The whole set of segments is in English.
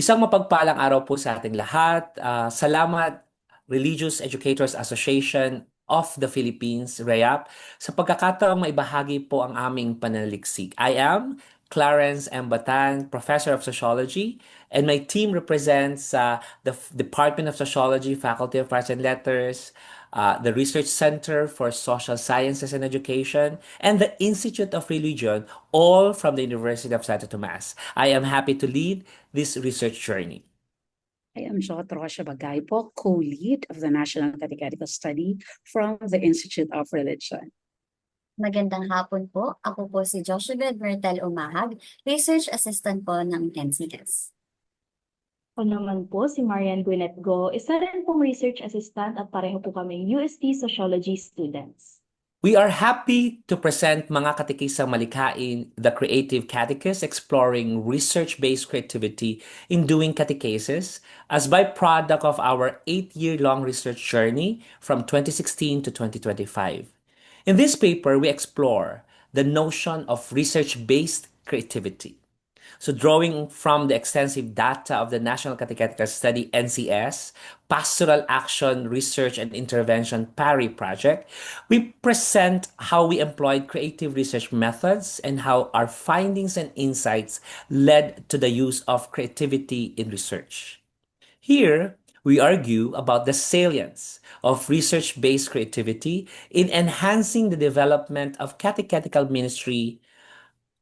Isang mapagpalang araw po sa ating lahat. Salamat Religious Educators Association of the Philippines, REAP, sa pagkakataong maibahagi po ang aming pananaliksik. I am Clarence M. Batan, Professor of Sociology, and my team represents the Department of Sociology, Faculty of Arts and Letters, the Research Center for Social Sciences and Education, and the Institute of Religion, all from the University of Santo Tomas. I am happy to lead this research journey. I am Jot Rocha Bagay po, co-lead of the National Catechetical Study from the Institute of Religion. Magandang hapon po. Ako po si Joshua Mertel Umahag, Research Assistant po ng NCS. Ako naman po si Marian Gwyneth Go, isa rin pong research assistant at pareho po kaming UST Sociology students. We are happy to present mga Katekistang Malikhain, the Creative Catechist, exploring research-based creativity in doing catechesis as byproduct of our 8-year-long research journey from 2016 to 2025. In this paper, we explore the notion of research-based creativity. So drawing from the extensive data of the National Catechetical Study, NCS, Pastoral Action Research and Intervention PARI project, we present how we employed creative research methods and how our findings and insights led to the use of creativity in research. Here, we argue about the salience of research-based creativity in enhancing the development of catechetical ministry.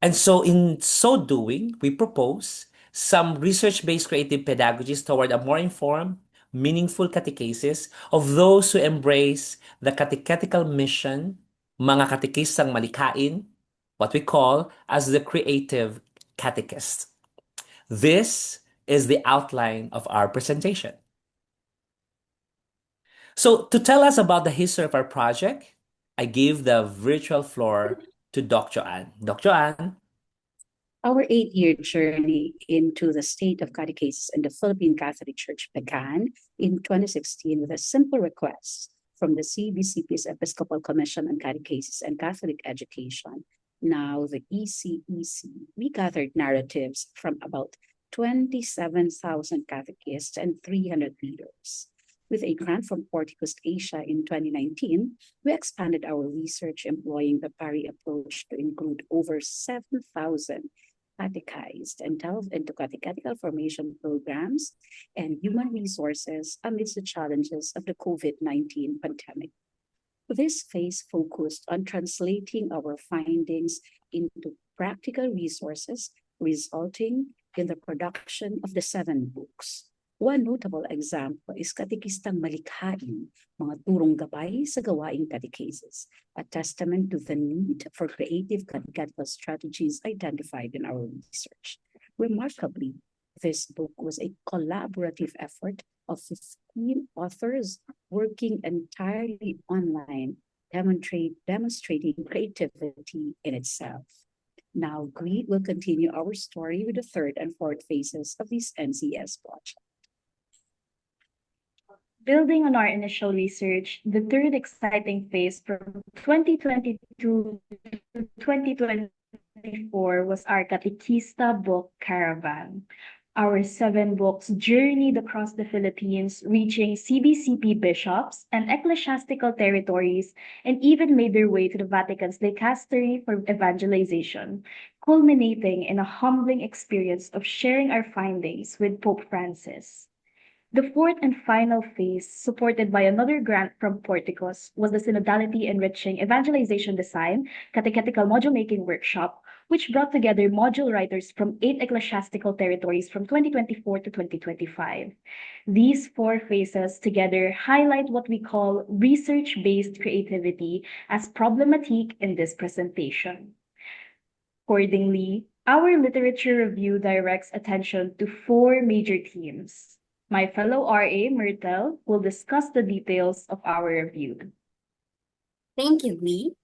And so in so doing, we propose some research-based creative pedagogies toward a more informed, meaningful catechesis of those who embrace the catechetical mission, mga katekistang malikhain, what we call as the creative catechist. This is the outline of our presentation. So to tell us about the history of our project, I give the virtual floor to Dr. Ann. Dr. Ann. Our 8-year journey into the state of catechesis in the Philippine Catholic Church began in 2016 with a simple request from the CBCP's Episcopal Commission on Catechesis and Catholic Education, now the ECEC. We gathered narratives from about 27,000 catechists and 300 leaders. With a grant from Porticus Asia in 2019, we expanded our research employing the PARI approach to include over 7,000 catechized and delved into catechetical formation programs and human resources amidst the challenges of the COVID-19 pandemic. This phase focused on translating our findings into practical resources, resulting in the production of the 7 books. One notable example is Katekistang Malikhain, mga turong gabay sa gawaing catechesis, a testament to the need for creative catechetical strategies identified in our research. Remarkably, this book was a collaborative effort of 15 authors working entirely online, demonstrating creativity in itself. Now, Greet will continue our story with the 3rd and 4th phases of this NCS project. Building on our initial research, the third exciting phase from 2022 to 2024 was our Katekista book caravan. Our 7 books journeyed across the Philippines, reaching CBCP bishops and ecclesiastical territories, and even made their way to the Vatican's dicastery for evangelization, culminating in a humbling experience of sharing our findings with Pope Francis. The 4th and final phase, supported by another grant from Porticus, was the Synodality Enriching Evangelization Design Catechetical Module Making Workshop, which brought together module writers from 8 ecclesiastical territories from 2024 to 2025. These 4 phases together highlight what we call research-based creativity as problematique in this presentation. Accordingly, our literature review directs attention to 4 major themes. My fellow RA, Myrtle, will discuss the details of our review. Thank you, Lee.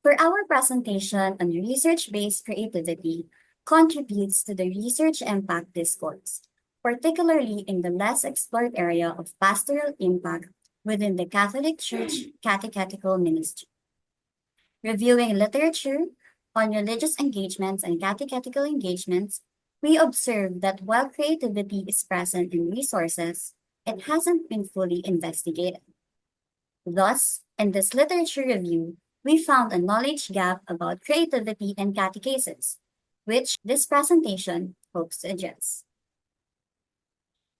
For our presentation on research-based creativity contributes to the research impact discourse, particularly in the less explored area of pastoral impact within the Catholic Church catechetical ministry. Reviewing literature on religious engagements and catechetical engagements, we observe that while creativity is present in resources, it hasn't been fully investigated. Thus, in this literature review, we found a knowledge gap about creativity and catechesis, which this presentation hopes to address.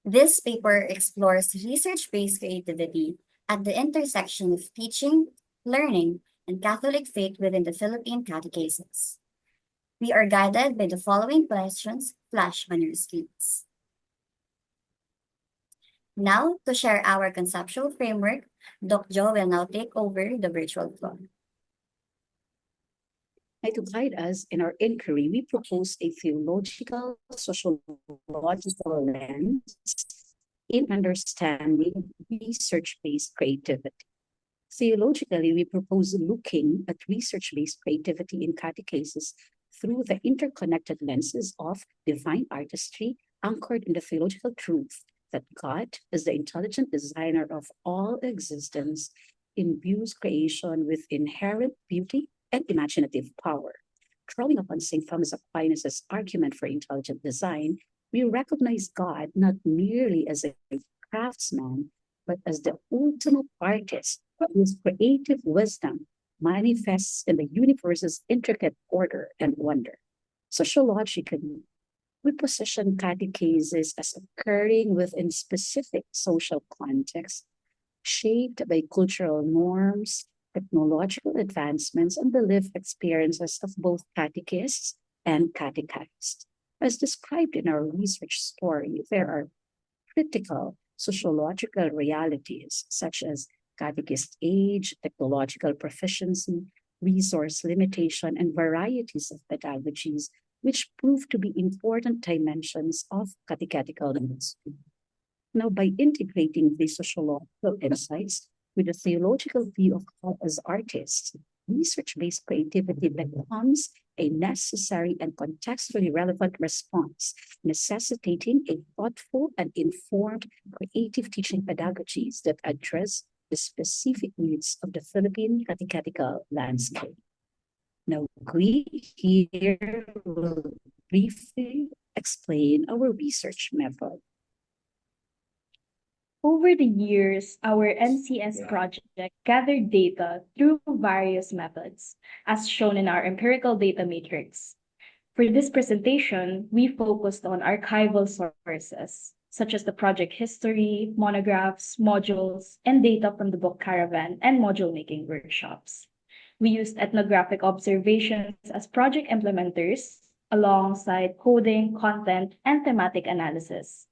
This paper explores research-based creativity at the intersection of teaching, learning, and Catholic faith within the Philippine catechesis. We are guided by the following questions flashed on your screens. Now, to share our conceptual framework, Doc Joe will now take over the virtual floor. And to guide us in our inquiry, we propose a theological, sociological lens in understanding research-based creativity. Theologically, we propose looking at research-based creativity in catechesis through the interconnected lenses of divine artistry anchored in the theological truth that God, as the intelligent designer of all existence, imbues creation with inherent beauty and imaginative power. Drawing upon St. Thomas Aquinas' argument for intelligent design, we recognize God not merely as a craftsman, but as the ultimate artist whose creative wisdom manifests in the universe's intricate order and wonder. Sociologically, we position catechesis as occurring within specific social contexts, shaped by cultural norms, technological advancements, and the lived experiences of both catechists and catechists. As described in our research story, there are critical sociological realities such as catechist age, technological proficiency, resource limitation, and varieties of pedagogies, which prove to be important dimensions of catechetical ministry. Now, by integrating these sociological insights with a theological view of God as artists, research-based creativity becomes a necessary and contextually relevant response, necessitating a thoughtful and informed creative teaching pedagogies that address the specific needs of the Philippine catechetical landscape. Now, we here will briefly explain our research method. Over the years, our NCS project gathered data through various methods, as shown in our empirical data matrix. For this presentation, we focused on archival sources, such as the project history, monographs, modules, and data from the book caravan and module-making workshops. We used ethnographic observations as project implementers, alongside coding, content, and thematic analysis.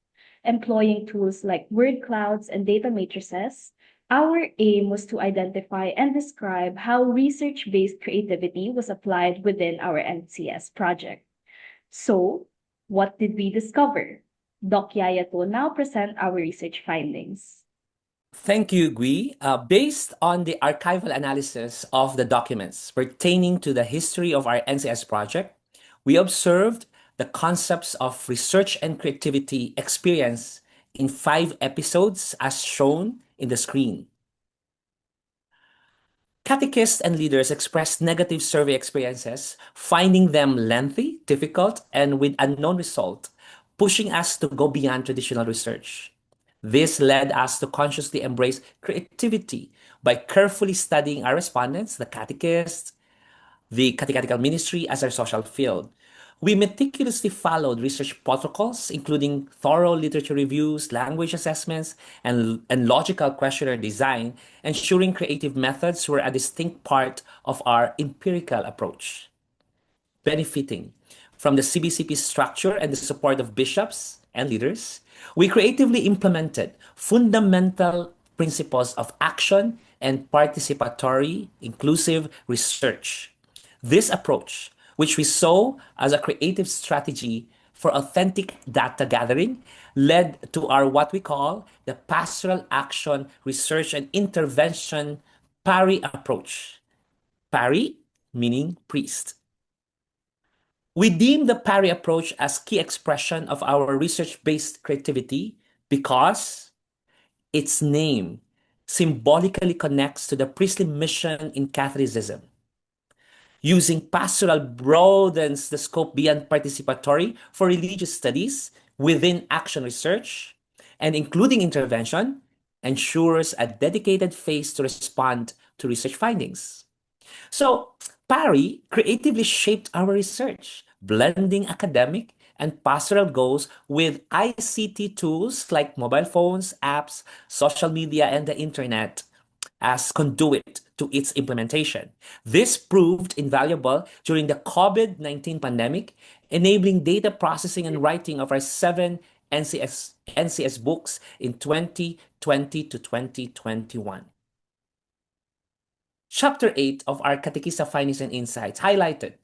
Employing tools like word clouds and data matrices, our aim was to identify and describe how research-based creativity was applied within our NCS project. So, what did we discover? Doc Yaya will now present our research findings. Thank you, Gui. Based on the archival analysis of the documents pertaining to the history of our NCS project, we observed the concepts of research and creativity experience in 5 episodes as shown in the screen. Catechists and leaders expressed negative survey experiences, finding them lengthy, difficult, and with unknown result, pushing us to go beyond traditional research. This led us to consciously embrace creativity by carefully studying our respondents, the catechists, the catechetical ministry as our social field. We meticulously followed research protocols, including thorough literature reviews, language assessments, and logical questionnaire design, ensuring creative methods were a distinct part of our empirical approach. Benefiting from the CBCP structure and the support of bishops and leaders, we creatively implemented fundamental principles of action and participatory, inclusive research. This approach, which we saw as a creative strategy for authentic data gathering, led to our what we call the pastoral action research and intervention PARI approach. PARI meaning priest. We deem the PARI approach as key expression of our research-based creativity because its name symbolically connects to the priestly mission in Catholicism. Using pastoral broadens the scope beyond participatory for religious studies within action research, and including intervention, ensures a dedicated phase to respond to research findings. So, PARI creatively shaped our research, blending academic and pastoral goals with ICT tools like mobile phones, apps, social media, and the internet as conduit to its implementation. This proved invaluable during the COVID-19 pandemic, enabling data processing and writing of our 7 NCS books in 2020 to 2021. Chapter 8 of our Katekista Findings and Insights highlighted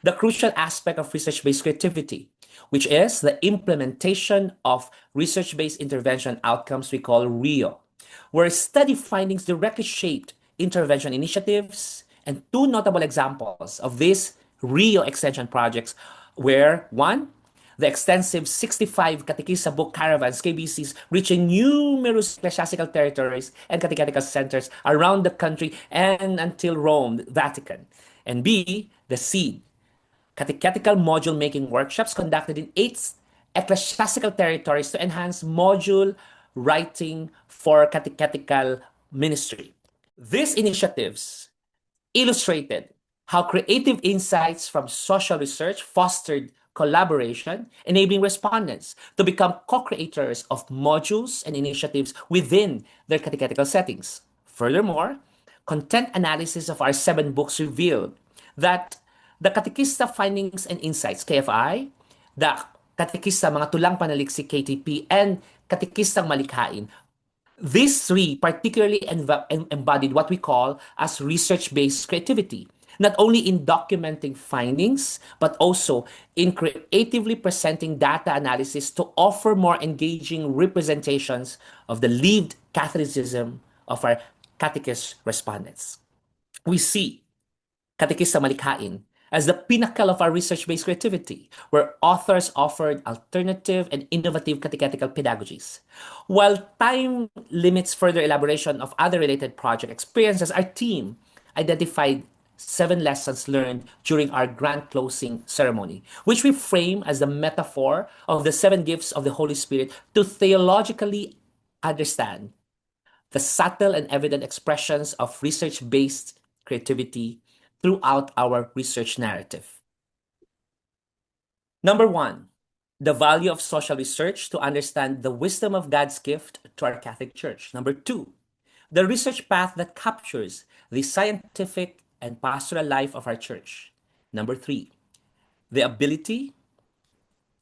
the crucial aspect of research-based creativity, which is the implementation of research-based intervention outcomes we call RIO, where study findings directly shaped intervention initiatives, and two notable examples of these RIO extension projects were one, the extensive 65 Katekista book caravans, KBCs, reaching numerous ecclesiastical territories and catechetical centers around the country and until Rome, Vatican. And B, the SEED, catechetical module making workshops conducted in 8 ecclesiastical territories to enhance module writing for catechetical ministry. These initiatives illustrated how creative insights from social research fostered collaboration, enabling respondents to become co-creators of modules and initiatives within their catechetical settings. Furthermore, content analysis of our 7 books revealed that the Katekista Findings and Insights, KFI, the Katekista Mga Tulang Panaliksik, KTP, and Katekistang Malikhain, these 3 particularly embodied what we call as research-based creativity, not only in documenting findings, but also in creatively presenting data analysis to offer more engaging representations of the lived Catholicism of our catechist respondents. We see Katekista Malikhain as the pinnacle of our research-based creativity, where authors offered alternative and innovative catechetical pedagogies. While time limits further elaboration of other related project experiences, our team identified 7 lessons learned during our grand closing ceremony, which we frame as the metaphor of the 7 gifts of the Holy Spirit to theologically understand the subtle and evident expressions of research-based creativity throughout our research narrative. Number 1, the value of social research to understand the wisdom of God's gift to our Catholic Church. Number 2, the research path that captures the scientific and pastoral life of our church. Number 3, the ability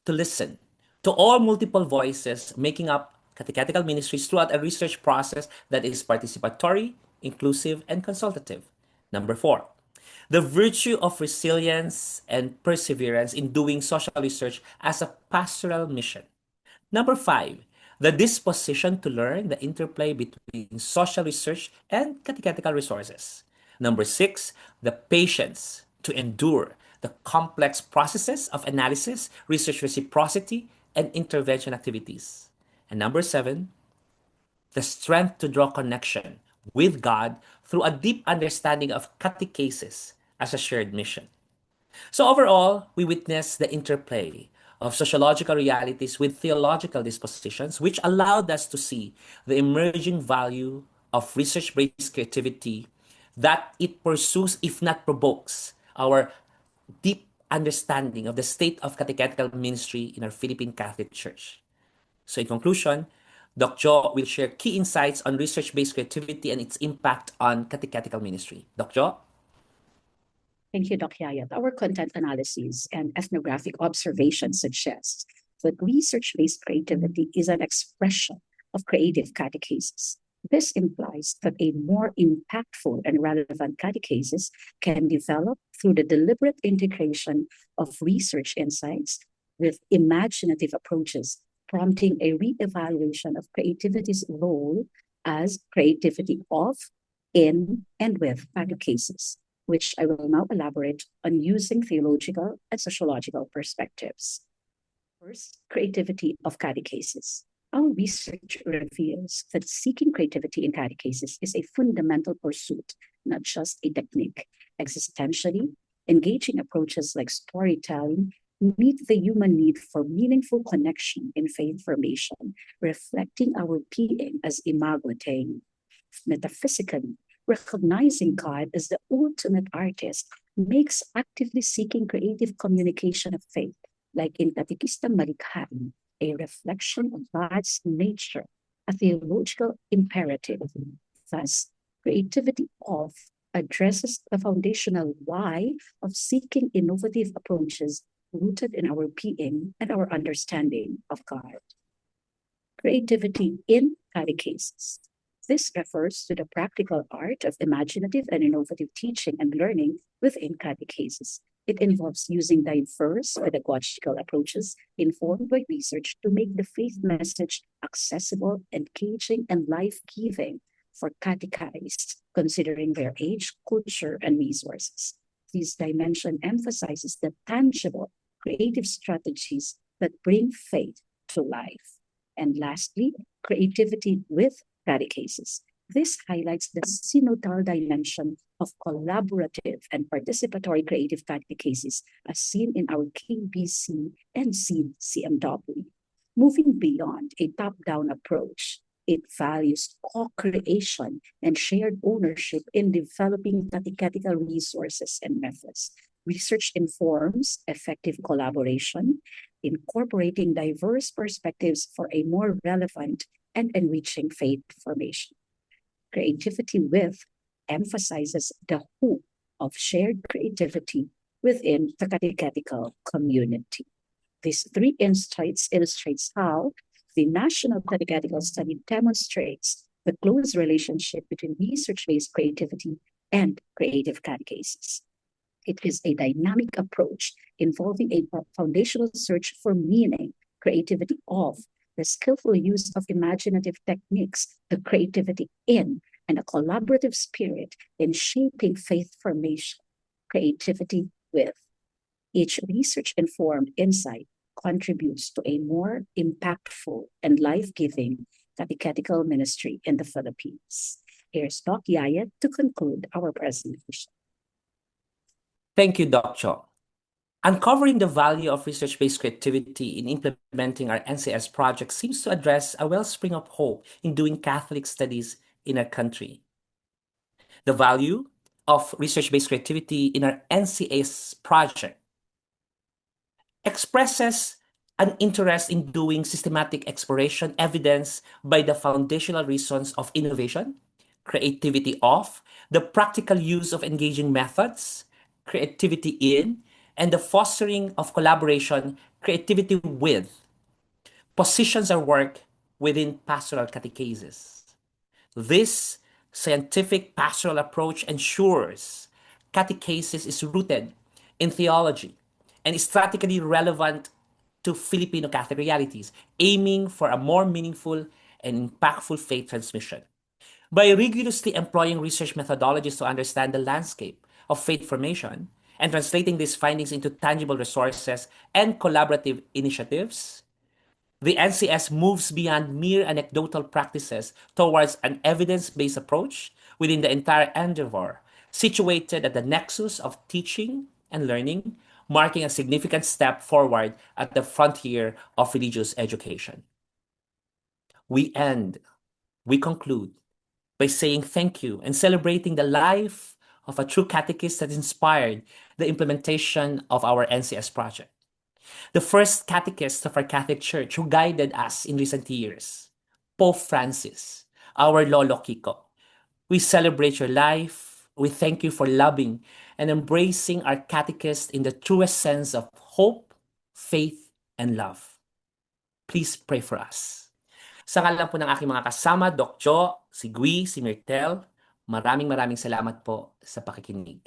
to listen to all multiple voices making up catechetical ministries throughout a research process that is participatory, inclusive, and consultative. Number 4, the virtue of resilience and perseverance in doing social research as a pastoral mission. Number 5, the disposition to learn the interplay between social research and catechetical resources. Number 6, the patience to endure the complex processes of analysis, research reciprocity, and intervention activities. And number 7, the strength to draw connection with God through a deep understanding of catechesis as a shared mission. So overall, we witness the interplay of sociological realities with theological dispositions, which allowed us to see the emerging value of research-based creativity that it pursues, if not provokes, our deep understanding of the state of catechetical ministry in our Philippine Catholic Church. So in conclusion, Doc Jo will share key insights on research-based creativity and its impact on catechetical ministry. Doc Jo? Thank you, Dr. Yayat. Our content analysis and ethnographic observations suggest that research-based creativity is an expression of creative catechesis. This implies that a more impactful and relevant catechesis can develop through the deliberate integration of research insights with imaginative approaches, prompting a re-evaluation of creativity's role as creativity of, in, and with catechesis, which I will now elaborate on using theological and sociological perspectives. First, creativity of catechesis. Our research reveals that seeking creativity in catechesis is a fundamental pursuit, not just a technique. Existentially, Engaging approaches like storytelling meet the human need for meaningful connection in faith formation, reflecting our being as Imago Dei. Metaphysically, recognizing God as the ultimate artist makes actively seeking creative communication of faith, like in Katekistang Malikhain, a reflection of God's nature, a theological imperative. Thus, creativity of addresses the foundational why of seeking innovative approaches rooted in our being and our understanding of God. Creativity in catechesis. This refers to the practical art of imaginative and innovative teaching and learning within catechesis. It involves using diverse pedagogical approaches informed by research to make the faith message accessible, engaging, and life-giving for catechized, considering their age, culture, and resources. This dimension emphasizes the tangible, creative strategies that bring faith to life. And lastly, creativity with catechesis. This highlights the synodal dimension of collaborative and participatory creative catechesis as seen in our KBC and CMW. Moving beyond a top-down approach, it values co-creation and shared ownership in developing catechetical resources and methods. Research informs effective collaboration, incorporating diverse perspectives for a more relevant and enriching faith formation. Creativity with emphasizes the who of shared creativity within the catechetical community. These three insights illustrates how the National Catechetical Study demonstrates the close relationship between research-based creativity and creative catechesis. It is a dynamic approach involving a foundational search for meaning, creativity of, the skillful use of imaginative techniques, the creativity in, and a collaborative spirit in shaping faith formation, creativity with. Each research-informed insight contributes to a more impactful and life-giving catechetical ministry in the Philippines. Here's Doc Yaya to conclude our presentation. Thank you, Doc Cho. Uncovering the value of research-based creativity in implementing our NCS project seems to address a wellspring of hope in doing Catholic studies in our country. The value of research-based creativity in our NCS project expresses an interest in doing systematic exploration evidenced by the foundational reasons of innovation, creativity of, the practical use of engaging methods, creativity in, and the fostering of collaboration, creativity with, positions our work within pastoral catechesis. This scientific pastoral approach ensures catechesis is rooted in theology and is strategically relevant to Filipino Catholic realities, aiming for a more meaningful and impactful faith transmission. By rigorously employing research methodologies to understand the landscape of faith formation and translating these findings into tangible resources and collaborative initiatives, the NCS moves beyond mere anecdotal practices towards an evidence-based approach within the entire endeavor, situated at the nexus of teaching and learning, marking a significant step forward at the frontier of religious education. We conclude by saying thank you and celebrating the life of a true catechist that inspired the implementation of our NCS project. The first catechist of our Catholic Church who guided us in recent years, Pope Francis, our Lolo Kiko. We celebrate your life. We thank you for loving and embracing our catechist in the truest sense of hope, faith, and love. Please pray for us. Sa ngalan po ng aking mga kasama, Doc Jo, si Gui, si Myrtel, maraming salamat po sa pakikinig.